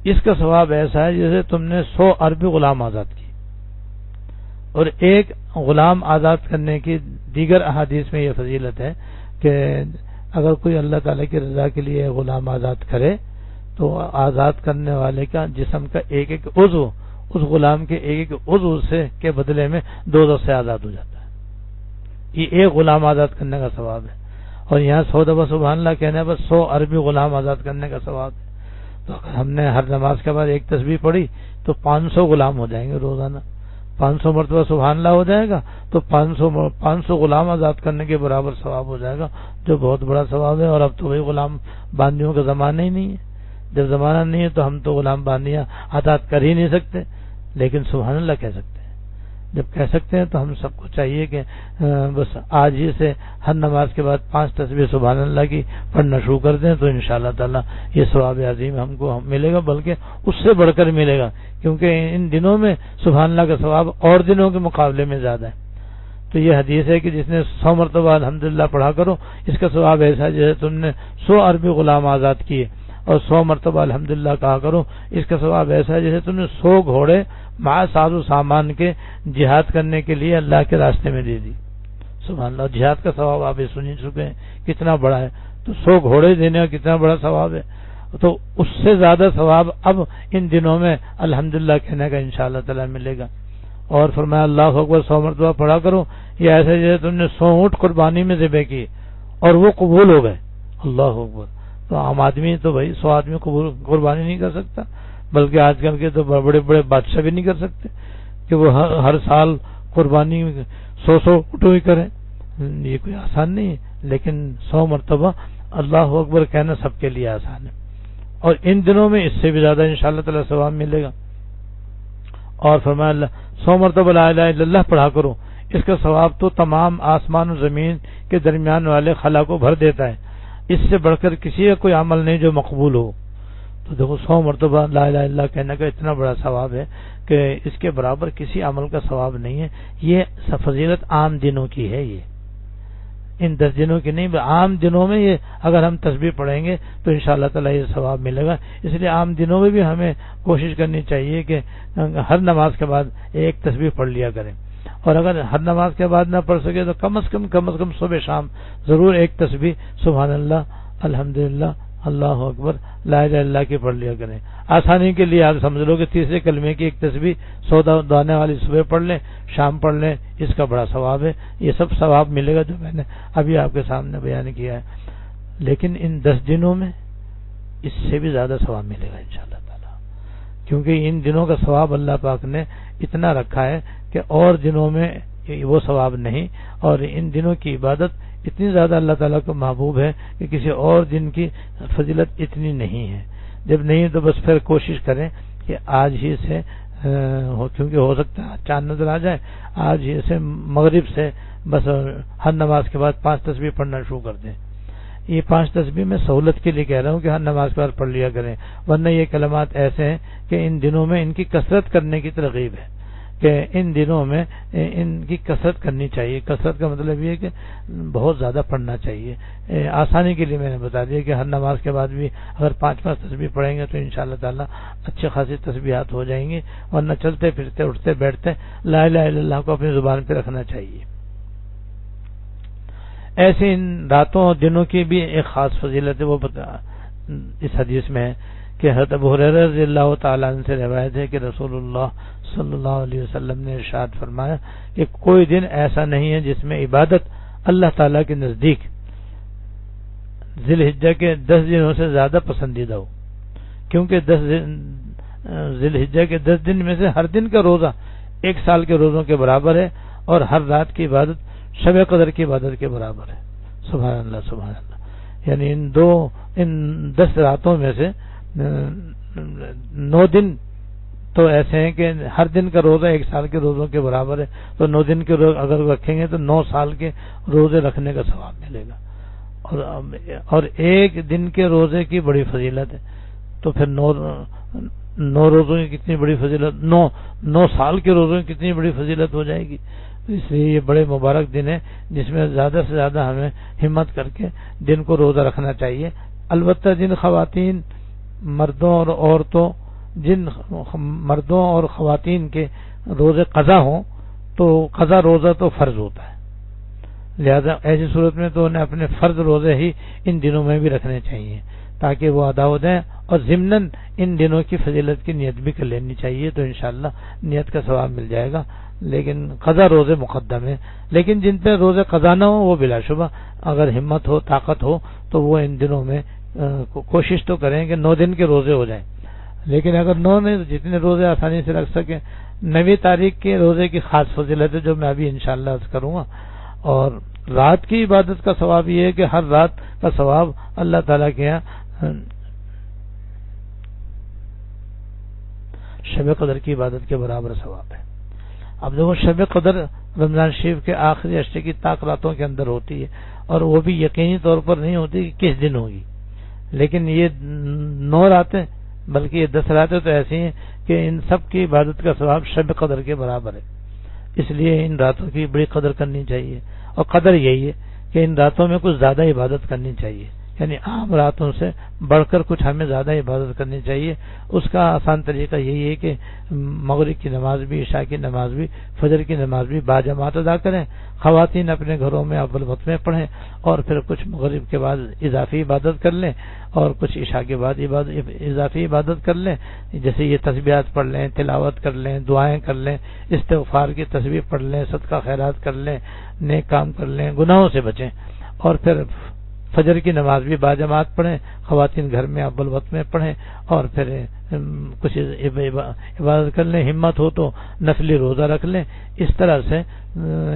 اس کا ثواب ایسا ہے جیسے تم نے 100 عربی غلام آزاد کی۔ اور ایک غلام آزاد کرنے کی دیگر احادیث میں یہ فضیلت ہے کہ اگر کوئی اللہ تعالیٰ کی رضا کے لیے غلام آزاد کرے تو آزاد کرنے والے کا جسم کا ایک ایک عضو اس غلام کے ایک ایک عضو سے کے بدلے میں 2 سے آزاد ہو جاتا ہے۔ یہ ایک غلام آزاد کرنے کا ثواب ہے، اور یہاں 100 دفعہ سبحان اللہ کہنے پر 100 عربی غلام آزاد کرنے کا ثواب ہے۔ تو اگر ہم نے ہر نماز کے بعد ایک تسبیح پڑھی تو 500 غلام ہو جائیں گے روزانہ، 500 مرتبہ سبحان اللہ ہو جائے گا تو 500 غلام آزاد کرنے کے برابر ثواب ہو جائے گا، جو بہت بڑا ثواب ہے۔ اور اب تو وہی غلام باندیوں کا زمانہ ہی نہیں ہے، جب زمانہ نہیں ہے تو ہم تو غلام باندیاں آزاد کر ہی نہیں سکتے، لیکن سبحان اللہ کہہ سکتے ہیں۔ جب کہہ سکتے ہیں تو ہم سب کو چاہیے کہ بس آج ہی سے ہر نماز کے بعد 5 تسبیح سبحان اللہ کی پڑھنا شروع کر دیں تو انشاءاللہ تعالی یہ ثواب عظیم ہم کو ملے گا، بلکہ اس سے بڑھ کر ملے گا، کیونکہ ان دنوں میں سبحان اللہ کا ثواب اور دنوں کے مقابلے میں زیادہ ہے۔ تو یہ حدیث ہے کہ جس نے 100 مرتبہ الحمدللہ پڑھا کرو اس کا ثواب ایسا ہے جیسے تم نے 100 عربی غلام آزاد کیے، اور 100 مرتبہ الحمدللہ کہا کرو اس کا ثواب ایسا ہے جیسے تم نے 100 گھوڑے مع ساز و سامان کے جہاد کرنے کے لیے اللہ کے راستے میں دے دی۔ سبحان اللہ، جہاد کا ثواب آپ سن ہی چکے ہیں کتنا بڑا ہے، تو 100 گھوڑے دینے کا کتنا بڑا ثواب ہے، تو اس سے زیادہ ثواب اب ان دنوں میں الحمدللہ کہنے کا انشاءاللہ تعالی ملے گا۔ اور فرمایا اللہ اکبر 100 مرتبہ پڑھا کرو، یہ ایسے جیسے تم نے 100 اونٹ قربانی میں ذبح کیے اور وہ قبول ہو گئے۔ اللہ اکبر، تو عام آدمی تو بھائی 100 آدمی قربانی نہیں کر سکتا، بلکہ آج کل کے تو بڑے بڑے بادشاہ بھی نہیں کر سکتے کہ وہ ہر سال قربانی 100 اونٹوں ہی کریں، یہ کوئی آسان نہیں ہے، لیکن 100 مرتبہ اللہ اکبر کہنا سب کے لیے آسان ہے، اور ان دنوں میں اس سے بھی زیادہ انشاءاللہ تعالی ثواب ملے گا۔ اور فرمایا اللہ 100 مرتبہ لا الہ الا اللہ پڑھا کرو، اس کا ثواب تو تمام آسمان و زمین کے درمیان والے خلا کو بھر دیتا ہے، اس سے بڑھ کر کسی کا کوئی عمل نہیں جو مقبول ہو۔ تو دیکھو 100 مرتبہ لا الہ الا اللہ کہنے کا اتنا بڑا ثواب ہے کہ اس کے برابر کسی عمل کا ثواب نہیں ہے۔ یہ فضیلت عام دنوں کی ہے، یہ ان 10 دنوں کی نہیں، عام دنوں میں یہ اگر ہم تسبیح پڑھیں گے تو انشاءاللہ تعالی یہ ثواب ملے گا۔ اس لیے عام دنوں میں بھی ہمیں کوشش کرنی چاہیے کہ ہر نماز کے بعد ایک تسبیح پڑھ لیا کریں۔ اور اگر ہر نماز کے بعد نہ پڑھ سکے تو کم از کم صبح شام ضرور ایک تسبیح سبحان اللہ الحمدللہ اللہ اکبر لا الہ الا اللہ کی پڑھ لیا کریں. آسانی کے لیے آپ سمجھ لو کہ تیسرے کلمے کی ایک تسبیح 100 دانے والی صبح پڑھ لیں, شام پڑھ لیں, اس کا بڑا ثواب ہے. یہ سب ثواب ملے گا جو میں نے ابھی آپ کے سامنے بیان کیا ہے. لیکن ان 10 دنوں میں اس سے بھی زیادہ ثواب ملے گا انشاءاللہ تعالی, کیونکہ ان دنوں کا ثواب اللہ پاک نے اتنا رکھا ہے کہ اور دنوں میں وہ ثواب نہیں, اور ان دنوں کی عبادت اتنی زیادہ اللہ تعالیٰ کو محبوب ہے کہ کسی اور دن کی فضیلت اتنی نہیں ہے. جب نہیں تو بس پھر کوشش کریں کہ آج ہی سے کیونکہ ہو سکتا ہے چاند نظر آ جائے, آج ہی سے مغرب سے بس ہر نماز کے بعد 5 تسبیح پڑھنا شروع کر دیں. یہ 5 تسبیح میں سہولت کے لیے کہہ رہا ہوں کہ ہر نماز کے بعد پڑھ لیا کریں, ورنہ یہ کلمات ایسے ہیں کہ ان دنوں میں ان کی کثرت کرنے کی ترغیب ہے کہ ان دنوں میں ان کی کثرت کرنی چاہیے. کثرت کا مطلب یہ ہے کہ بہت زیادہ پڑھنا چاہیے. آسانی کے لیے میں نے بتا دیا کہ ہر نماز کے بعد بھی اگر 5 تسبیح پڑھیں گے تو انشاءاللہ تعالی اچھے خاصی تسبیحات ہو جائیں گی, ورنہ چلتے پھرتے اٹھتے بیٹھتے لا الہ الا اللہ کو اپنی زبان پہ رکھنا چاہیے. ایسے ان راتوں اور دنوں کی بھی ایک خاص فضیلت ہے, وہ اس حدیث میں ہے کہ حضرت ابو ہریرہ رضی اللہ تعالیٰ عنہ سے روایت ہے کہ رسول اللہ صلی اللہ علیہ وسلم نے ارشاد فرمایا کہ کوئی دن ایسا نہیں ہے جس میں عبادت اللہ تعالیٰ کے نزدیک ذی الحجہ کے 10 دنوں سے زیادہ پسندیدہ ہو, کیونکہ ذی الحجہ کے 10 دن میں سے ہر دن کا روزہ 1 سال کے روزوں کے برابر ہے, اور ہر رات کی عبادت شب قدر کی عبادت کے برابر ہے. سبحان اللہ سبحان اللہ. یعنی ان 10 راتوں میں سے 9 دن تو ایسے ہیں کہ ہر دن کا روزہ 1 سال کے روزوں کے برابر ہے, تو 9 دن کے روزے اگر رکھیں گے تو 9 سال کے روزے رکھنے کا ثواب ملے گا. اور 1 دن کے روزے کی بڑی فضیلت ہے, تو پھر 9 روزوں کی کتنی بڑی فضیلت, 9 سال کے روزوں کی کتنی بڑی فضیلت ہو جائے گی. اس لیے یہ بڑے مبارک دن ہے جس میں زیادہ سے زیادہ ہمیں ہمت کر کے دن کو روزہ رکھنا چاہیے. البتہ جن خواتین مردوں اور عورتوں جن مردوں اور خواتین کے روزے قضا ہوں تو قضا روزہ تو فرض ہوتا ہے, لہذا ایسی صورت میں تو انہیں اپنے فرض روزے ہی ان دنوں میں بھی رکھنے چاہیے تاکہ وہ ادا ہو جائیں, اور ضمناً ان دنوں کی فضیلت کی نیت بھی کر لینی چاہیے, تو انشاءاللہ نیت کا ثواب مل جائے گا. لیکن قضا روزے مقدم ہے, لیکن جن پہ روزے قضا نہ ہو وہ بلا شبہ اگر ہمت ہو طاقت ہو تو وہ ان دنوں میں کوشش تو کریں کہ 9 دن کے روزے ہو جائیں. لیکن اگر 9 میں جتنے روزے آسانی سے رکھ سکیں, 9ویں تاریخ کے روزے کی خاص فضیلت ہے جو میں ابھی انشاءاللہ عرض کروں گا. اور رات کی عبادت کا ثواب یہ ہے کہ ہر رات کا ثواب اللہ تعالیٰ کے یہاں شب قدر کی عبادت کے برابر ثواب ہے. اب دیکھو شب قدر رمضان شریف کے آخری عشرے کی طاق راتوں کے اندر ہوتی ہے, اور وہ بھی یقینی طور پر نہیں ہوتی کہ کس دن ہوگی, لیکن یہ 9 راتیں بلکہ یہ 10 راتیں تو ایسی ہیں کہ ان سب کی عبادت کا ثواب شب قدر کے برابر ہے. اس لیے ان راتوں کی بڑی قدر کرنی چاہیے, اور قدر یہی ہے کہ ان راتوں میں کچھ زیادہ عبادت کرنی چاہیے, یعنی عام راتوں سے بڑھ کر کچھ ہمیں زیادہ عبادت کرنی چاہیے. اس کا آسان طریقہ یہی ہے کہ مغرب کی نماز بھی, عشاء کی نماز بھی, فجر کی نماز بھی باجماعت ادا کریں. خواتین اپنے گھروں میں اول وقت میں پڑھیں, اور پھر کچھ مغرب کے بعد اضافی عبادت کر لیں, اور کچھ عشاء کے بعد اضافی عبادت کر لیں, جیسے یہ تسبیحات پڑھ لیں, تلاوت کر لیں, دعائیں کر لیں, استغفار کی تسبیح پڑھ لیں, صدقہ خیرات کر لیں, نیک کام کر لیں, گناہوں سے بچیں. اور پھر فجر کی نماز بھی باجماعت پڑھیں, خواتین گھر میں اول وقت میں پڑھیں, اور پھر کچھ عبادت کر لیں. ہمت ہو تو نفلی روزہ رکھ لیں. اس طرح سے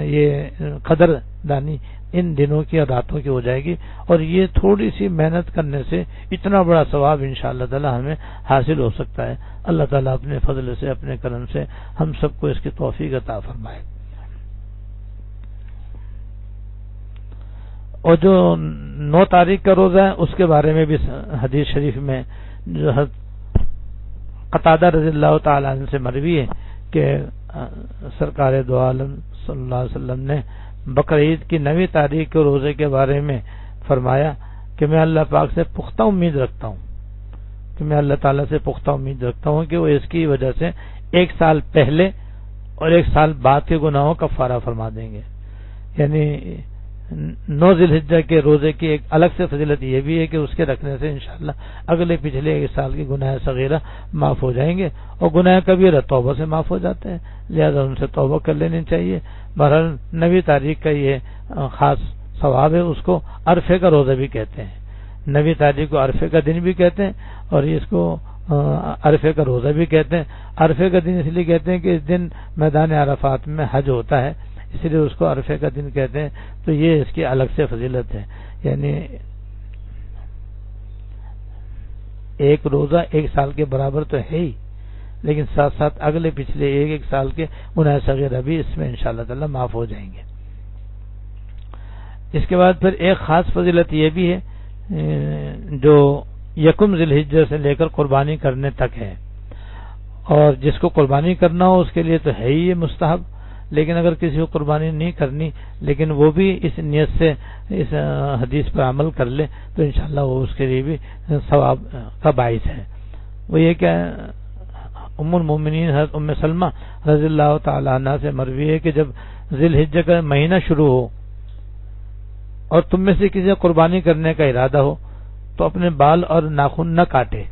یہ قدر دانی ان دنوں کی اور راتوں کی ہو جائے گی, اور یہ تھوڑی سی محنت کرنے سے اتنا بڑا ثواب انشاءاللہ تعالی ہمیں حاصل ہو سکتا ہے. اللہ تعالیٰ اپنے فضل سے اپنے کرم سے ہم سب کو اس کی توفیق عطا فرمائے. اور جو 9 تاریخ کا روزہ ہے اس کے بارے میں بھی حدیث شریف میں جو قتادہ رضی اللہ تعالی عنہ سے مروی ہے کہ سرکار دو عالم صلی اللہ علیہ وسلم نے بقرعید کی 9ویں تاریخ کے روزے کے بارے میں فرمایا کہ میں اللہ پاک سے پختہ امید رکھتا ہوں, کہ میں اللہ تعالیٰ سے پختہ امید رکھتا ہوں کہ وہ اس کی وجہ سے 1 سال پہلے اور 1 سال بعد کے گناہوں کا کفارہ فرما دیں گے. یعنی 9 ذی الحجہ کے روزے کی ایک الگ سے فضیلت یہ بھی ہے کہ اس کے رکھنے سے انشاءاللہ اگلے پچھلے 1 سال کے گناہ صغیرہ معاف ہو جائیں گے, اور گناہ کبیرہ توبہ سے معاف ہو جاتے ہیں, لہذا ان سے توبہ کر لینی چاہیے. بہرحال 9ویں تاریخ کا یہ خاص ثواب ہے, اس کو عرفے کا روزہ بھی کہتے ہیں. 9ویں تاریخ کو عرفے کا دن بھی کہتے ہیں اور اس کو عرفے کا روزہ بھی کہتے ہیں. عرفے کا دن اس لیے کہتے ہیں کہ اس دن میدان عرفات میں حج ہوتا ہے, اس لیے اس کو عرفے کا دن کہتے ہیں. تو یہ اس کی الگ سے فضیلت ہے. یعنی ایک روزہ 1 سال کے برابر تو ہے ہی, لیکن ساتھ ساتھ اگلے پچھلے 1 سال کے گناہ صغیرہ بھی اس میں انشاءاللہ تعالی معاف ہو جائیں گے. اس کے بعد پھر ایک خاص فضیلت یہ بھی ہے جو 1 ذی الحجہ سے لے کر قربانی کرنے تک ہے, اور جس کو قربانی کرنا ہو اس کے لیے تو ہے ہی یہ مستحب, لیکن اگر کسی کو قربانی نہیں کرنی لیکن وہ بھی اس نیت سے اس حدیث پر عمل کر لے تو انشاءاللہ وہ اس کے لیے بھی ثواب کا باعث ہے. وہ یہ کہ ام المومنین حضرت ام سلمہ رضی اللہ تعالی عنہ سے مروی ہے کہ جب ذی الحجہ کا مہینہ شروع ہو اور تم میں سے کسی قربانی کرنے کا ارادہ ہو تو اپنے بال اور ناخن نہ کاٹے.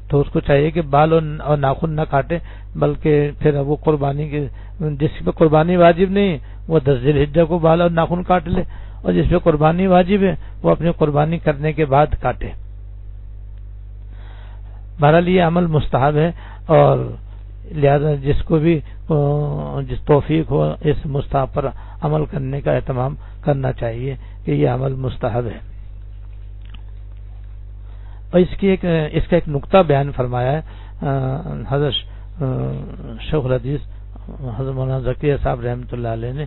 تو اس کو چاہیے کہ بال اور ناخن نہ کاٹے, بلکہ پھر وہ قربانی کے جس پہ قربانی واجب نہیں وہ 10 ذی الحجہ کو بال اور ناخن کاٹ لے, اور جس پہ قربانی واجب ہے وہ اپنی قربانی کرنے کے بعد کاٹے. بہرحال یہ عمل مستحب ہے, اور لہذا جس کو بھی جس توفیق ہو اس مستحب پر عمل کرنے کا اہتمام کرنا چاہیے کہ یہ عمل مستحب ہے. اور اس کا ایک نقطہ بیان فرمایا ہے حضرت شیخ الحدیث حضرت مولانا ذکیہ صاحب رحمۃ اللہ علیہ نے,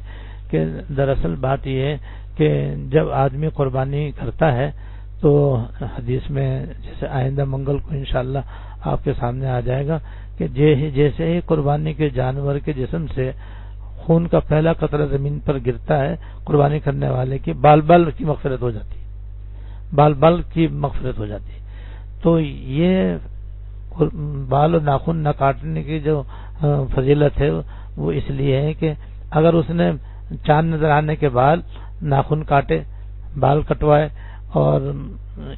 کہ دراصل بات یہ ہے کہ جب آدمی قربانی کرتا ہے تو حدیث میں جیسے آئندہ منگل کو انشاءاللہ آپ کے سامنے آ جائے گا کہ جیسے ہی قربانی کے جانور کے جسم سے خون کا پہلا قطرہ زمین پر گرتا ہے قربانی کرنے والے کی بال کی مغفرت ہو جاتی ہے, بال کی مغفرت ہو جاتی ہے. تو یہ بال اور ناخن نہ کاٹنے کی جو فضیلت ہے وہ اس لیے ہے کہ اگر اس نے چاند نظر آنے کے بعد ناخن کاٹے, بال کٹوائے اور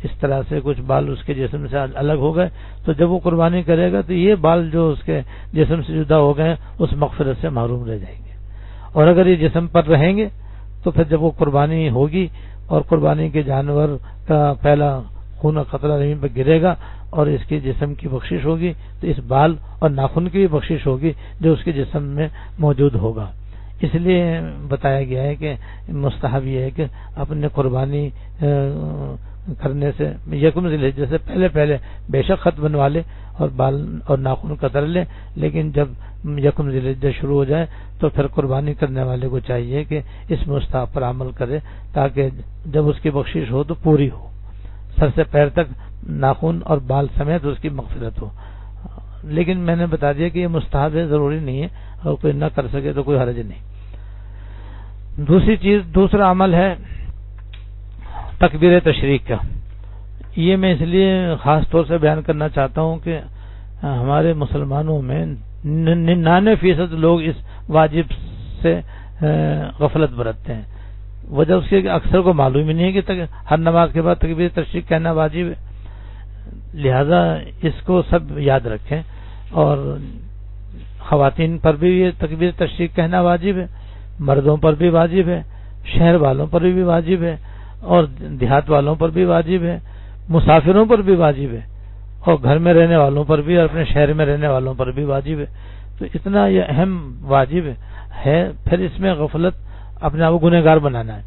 اس طرح سے کچھ بال اس کے جسم سے الگ ہو گئے تو جب وہ قربانی کرے گا تو یہ بال جو اس کے جسم سے جدا ہو گئے اس مغفرت سے محروم رہ جائیں گے. اور اگر یہ جسم پر رہیں گے تو پھر جب وہ قربانی ہوگی اور قربانی کے جانور کا پہلا خون کا قطرہ زمین پر گرے گا اور اس کے جسم کی بخشش ہوگی تو اس بال اور ناخن کی بھی بخشش ہوگی جو اس کے جسم میں موجود ہوگا. اس لیے بتایا گیا ہے کہ مستحب یہ ہے کہ اپنے قربانی کرنے سے 1 ذی الحجہ سے پہلے بے شک خط بنوا لے اور بال اور ناخن قطر لے, لیکن جب 1 ذی الحجہ شروع ہو جائے تو پھر قربانی کرنے والے کو چاہیے کہ اس مستحب پر عمل کرے تاکہ جب اس کی بخشش ہو تو پوری ہو, سر سے پیر تک ناخن اور بال سمیت اس کی مغفرت ہو. لیکن میں نے بتا دیا کہ یہ مستحب ہے, ضروری نہیں ہے, اور کوئی نہ کر سکے تو کوئی حرج نہیں. دوسرا عمل ہے تکبیر تشریق کا. یہ میں اس لیے خاص طور سے بیان کرنا چاہتا ہوں کہ ہمارے مسلمانوں میں 99% لوگ اس واجب سے غفلت برتتے ہیں. وجہ اس کی اکثر کو معلوم ہی نہیں ہے کہ ہر نماز کے بعد تکبیر تشریق کہنا واجب ہے. لہذا اس کو سب یاد رکھیں, اور خواتین پر بھی یہ تکبیر تشریق کہنا واجب ہے, مردوں پر بھی واجب ہے, شہر والوں پر بھی واجب ہے, اور دیہات والوں پر بھی واجب ہے, مسافروں پر بھی واجب ہے, اور گھر میں رہنے والوں پر بھی اور اپنے شہر میں رہنے والوں پر بھی واجب ہے. تو اتنا یہ اہم واجب ہے, پھر اس میں غفلت اپنے آپ کو گنہگار بنانا ہے.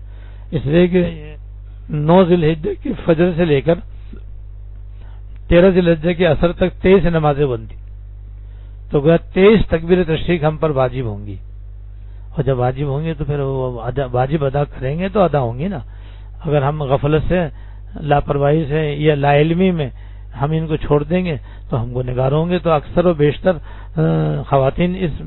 اس لیے کہ 9 ذی الحجہ کی فجر سے لے کر 13 ذی الحجہ کے عصر تک 23 نمازیں بنتی, تو گویا 23 تکبیر تشریق ہم پر واجب ہوں گی, اور جب واجب ہوں گے تو پھر وہ واجب ادا کریں گے تو ادا ہوں گی نا. اگر ہم غفلت سے, لاپرواہی سے یا لا علمی میں ہم ان کو چھوڑ دیں گے تو ہم گنہگار ہوں گے. تو اکثر و بیشتر خواتین اس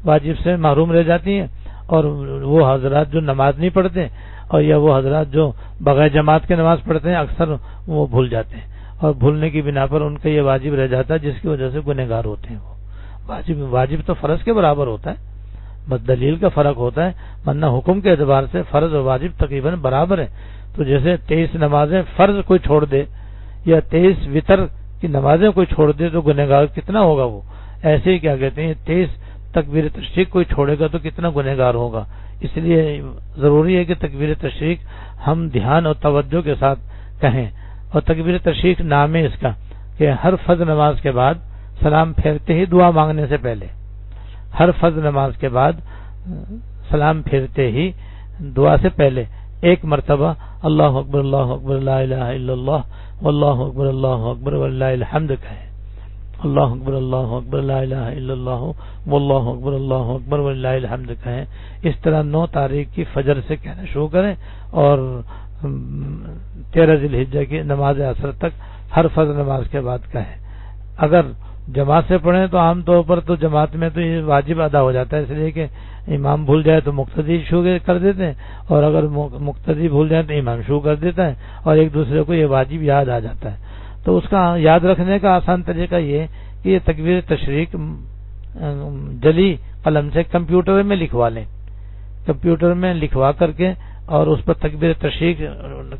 واجب سے محروم رہ جاتی ہیں, اور وہ حضرات جو نماز نہیں پڑھتے اور یا وہ حضرات جو بغیر جماعت کے نماز پڑھتے ہیں اکثر وہ بھول جاتے ہیں, اور بھولنے کی بنا پر ان کا یہ واجب رہ جاتا ہے جس کی وجہ سے گنہگار ہوتے ہیں وہ. واجب تو فرض کے برابر ہوتا ہے، بس دلیل کا فرق ہوتا ہے، ورنہ حکم کے اعتبار سے فرض اور واجب تقریباً برابر ہے۔ تو جیسے 23 نمازیں فرض کوئی چھوڑ دے یا 23 وتر کی نمازیں کوئی چھوڑ دے تو گنہگار کتنا ہوگا وہ، ایسے ہی کیا کہتے ہیں 23 تکبیر تشریق کوئی چھوڑے گا تو کتنا گنہگار ہوگا۔ اس لیے ضروری ہے کہ تکبیر تشریق ہم دھیان اور توجہ کے ساتھ کہیں، اور تکبیر تشریق نام ہے اس کا کہ ہر فرض نماز کے بعد سلام پھیرتے ہی دعا مانگنے سے پہلے، ہر فرض نماز کے بعد سلام پھیرتے ہی دعا سے پہلے ایک مرتبہ اللہ اکبر لا الہ الا اللہ واللہ اکبر وللہ الحمد کہیں، اللہ اکبر لا الہ الا اللہ واللہ اکبر وللہ الحمد کہیں۔ اس طرح 9 تاریخ کی فجر سے کہنا شروع کریں اور 13 ذی الحجہ کی نماز عصر تک ہر فرض نماز کے بعد کہیں۔ اگر جماعت سے پڑھیں تو عام طور پر تو جماعت میں تو یہ واجب ادا ہو جاتا ہے، اس لیے کہ امام بھول جائے تو مقتدی شروع کر دیتے ہیں، اور اگر مقتدی بھول جائے تو امام شروع کر دیتا ہے، اور ایک دوسرے کو یہ واجب یاد آ جاتا ہے۔ تو اس کا یاد رکھنے کا آسان طریقہ یہ کہ یہ تکبیر تشریق جلی قلم سے کمپیوٹر میں لکھوا لیں، کمپیوٹر میں لکھوا کر کے اور اس پر تکبیر تشریق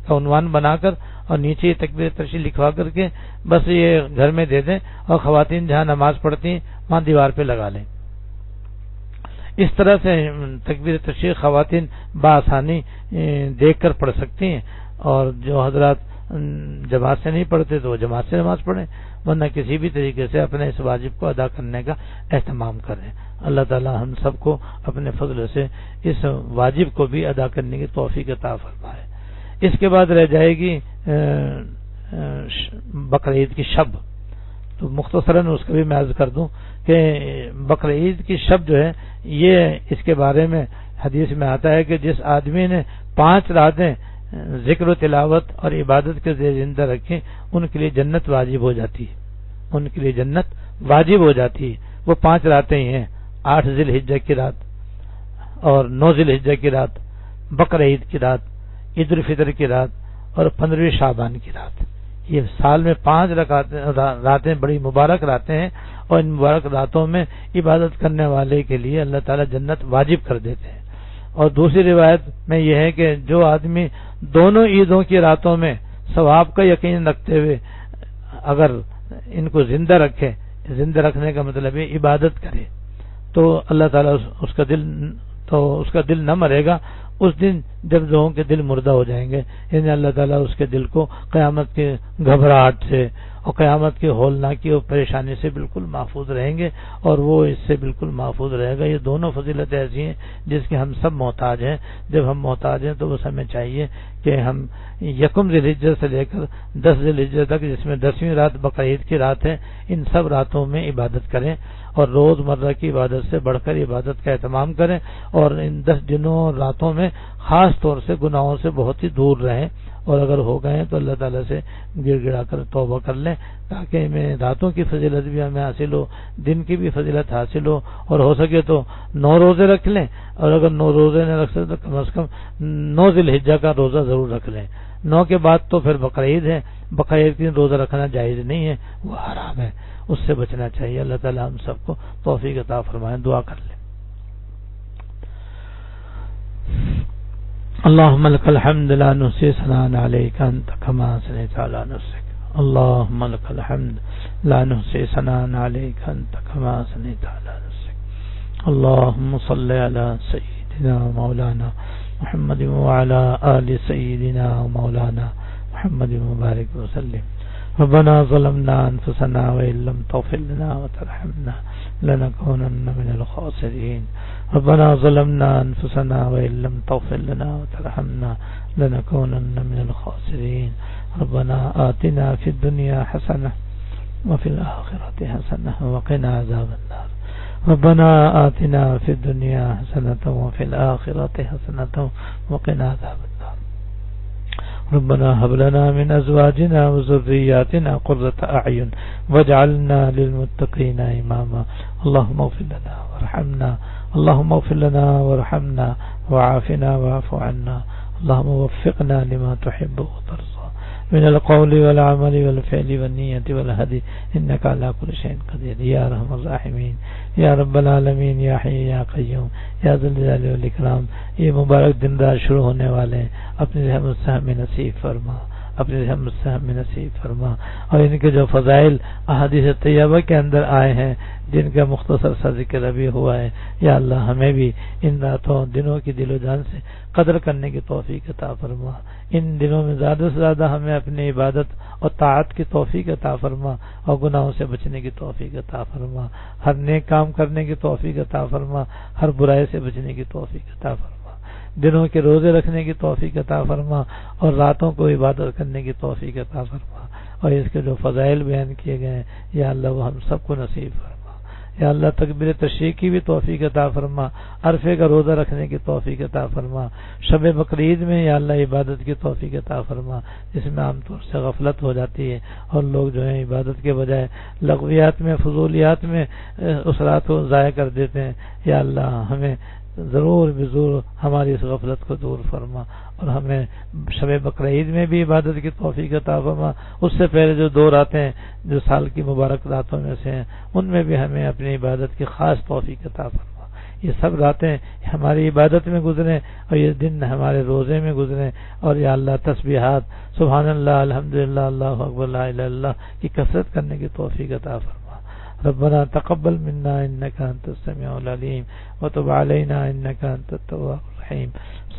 کا عنوان بنا کر اور نیچے یہ تکبیر تشریق لکھوا کر کے بس یہ گھر میں دے دیں، اور خواتین جہاں نماز پڑھتی ہیں وہاں دیوار پہ لگا لیں۔ اس طرح سے تکبیر تشریق خواتین بآسانی دیکھ کر پڑھ سکتی ہیں، اور جو حضرات جماعت سے نہیں پڑھتے تو وہ جماعت سے نماز پڑھیں، ورنہ کسی بھی طریقے سے اپنے اس واجب کو ادا کرنے کا اہتمام کریں۔ اللہ تعالی ہم سب کو اپنے فضل سے اس واجب کو بھی ادا کرنے کی توفیق عطا فرمائے۔ اس کے بعد رہ جائے گی بقرعید کی شب، تو مختصراً اس کو بھی میں عرض کر دوں کہ بقرعید کی شب جو ہے یہ اس کے بارے میں حدیث میں آتا ہے کہ جس آدمی نے 5 راتیں ذکر و تلاوت اور عبادت کے زندہ رکھیں ان کے لیے جنت واجب ہو جاتی ہے، ان کے لیے جنت واجب ہو جاتی ہے۔ وہ 5 راتیں ہی ہیں، 8 ذی الحجہ کی رات اور 9 ذی الحجہ کی رات، بقرعید کی رات، عید الفطر کی رات اور 15 شعبان کی رات۔ یہ سال میں 5 راتیں بڑی مبارک راتیں ہیں، اور ان مبارک راتوں میں عبادت کرنے والے کے لیے اللہ تعالیٰ جنت واجب کر دیتے ہیں۔ اور دوسری روایت میں یہ ہے کہ جو آدمی دونوں عیدوں کی راتوں میں ثواب کا یقین رکھتے ہوئے اگر ان کو زندہ رکھے، زندہ رکھنے کا مطلب ہے عبادت کرے، تو اللہ تعالیٰ اس کا دل نہ مرے گا اس دن جب لوگوں کے دل مردہ ہو جائیں گے، یعنی اللہ تعالیٰ اس کے دل کو قیامت کے گھبراہٹ سے اور قیامت کی ہولناکی اور پریشانی سے بالکل محفوظ رہیں گے، اور وہ اس سے بالکل محفوظ رہے گا۔ یہ دونوں فضیلتیں ایسی ہیں جس کے ہم سب محتاج ہیں۔ جب ہم محتاج ہیں تو بس ہمیں چاہیے کہ ہم یکم ذی الحجہ سے لے کر 10 ذی الحجہ تک، جس میں 10ویں رات بقرعید کی رات ہے، ان سب راتوں میں عبادت کریں، اور روز مرہ کی عبادت سے بڑھ کر عبادت کا اہتمام کریں، اور ان 10 دنوں اور راتوں میں خاص طور سے گناہوں سے بہت ہی دور رہیں، اور اگر ہو گئے تو اللہ تعالیٰ سے گر گڑا کر توبہ کر لیں، تاکہ ہمیں راتوں کی فضیلت بھی ہمیں حاصل ہو، دن کی بھی فضیلت حاصل ہو، اور ہو سکے تو 9 روزے رکھ لیں، اور اگر 9 روزے نہ رکھ سکتے تو کم از کم 9 ذی الحجہ کا روزہ ضرور رکھ لیں۔ 9 کے بعد تو پھر بقرعید ہے، بقرعید کے دن روزہ رکھنا جائز نہیں ہے، وہ حرام ہے، اس سے بچنا چاہیے۔ اللہ تعالیٰ ہم سب کو توفیق عطا فرمائے۔ دعا کر لیں۔ اللهم لك الحمد لا نحصي ثناء عليك أنت كما أثنيت على نفسك، اللهم لك الحمد لا نحصي ثناء عليك أنت كما أثنيت على نفسك، اللهم صل على سيدنا مولانا محمد وعلى آل سيدنا مولانا محمد وبارك وسلم۔ ربنا ظلمنا أنفسنا وإن لم تغفر لنا وترحمنا لنكونن من الخاسرين، ربنا ظلمنا أنفسنا وإن لم تغفر لنا وترحمنا لنكونن من الخاسرين، ربنا آتنا في الدنيا حسنة وفي الآخرة حسنة وقنا عذاب النار، ربنا آتنا في الدنيا حسنة وفي الآخرة حسنة وقنا عذاب النار، ربنا هب لنا من أزواجنا وذرياتنا قرة أعين واجعلنا للمتقين إماما، اللهم اغفر لنا وارحمنا، اللهم اغفر لنا وارحمنا وعافنا واعف عنا، اللهم وفقنا لما تحب وترضى، من القول والعمل والفعل والنیت والهدی انك على كل شيء قدیر یا ارحم الراحمین یا رب العالمین یا حی یا قیوم یا ذی الجلال والاکرام. یہ مبارک دن رات شروع ہونے والے ہیں، اپنی رحمت سے ہمیں نصیب فرما، اپنی رحمت سے ہمیں نصیب فرما. اور ان کے جو فضائل احادیث طیبہ کے اندر آئے ہیں جن کا مختصر سا ذکر ابھی ہوا ہے، یا اللہ ہمیں بھی ان راتوں دنوں کی دل و جان سے قدر کرنے کی توفیق عطا فرما. ان دنوں میں زیادہ سے زیادہ ہمیں اپنی عبادت اور طاعت کی توفیق عطا فرما، اور گناہوں سے بچنے کی توفیق عطا فرما، ہر نیک کام کرنے کی توفیق عطا فرما، ہر برائی سے بچنے کی توفیق عطا فرما، دنوں کے روزے رکھنے کی توفیق عطا فرما، اور راتوں کو عبادت کرنے کی توفیق عطا فرما. اور اس کے جو فضائل بیان کیے گئے ہیں یا اللہ وہ ہم سب کو نصیب فرما. یا اللہ تکبیر تشریق کی بھی توفیق عطا فرما، عرفے کا روزہ رکھنے کی توفیق عطا فرما، شب بقرعید میں یا اللہ عبادت کی توفیق عطا فرما، جس میں عام طور سے غفلت ہو جاتی ہے اور لوگ جو ہیں عبادت کے بجائے لغویات میں فضولیات میں اس رات کو ضائع کر دیتے ہیں. یا اللہ ہمیں ضرور بضرور ہماری اس غفلت کو دور فرما، اور ہمیں شب بقرعید میں بھی عبادت کی توفیق عطا فرما. اس سے پہلے جو 2 راتیں جو سال کی مبارک راتوں میں سے ہیں ان میں بھی ہمیں اپنی عبادت کی خاص توفیق عطا فرما. یہ سب راتیں ہماری عبادت میں گزریں اور یہ دن ہمارے روزے میں گزریں. اور یا اللہ تسبیحات سبحان اللہ الحمدللہ اللہ اکبر لا الہ الا اللہ کی کثرت کرنے کی توفیق عطا فرما. ربنا تقبل منا انك انت السميع العليم وتب علينا انك انت التواب الرحيم.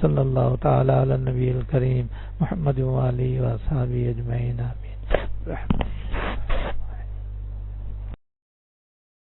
صلی اللہ تعالی علی النبی الکریم محمد و آلہ و اصحابہ اجمعین آمین.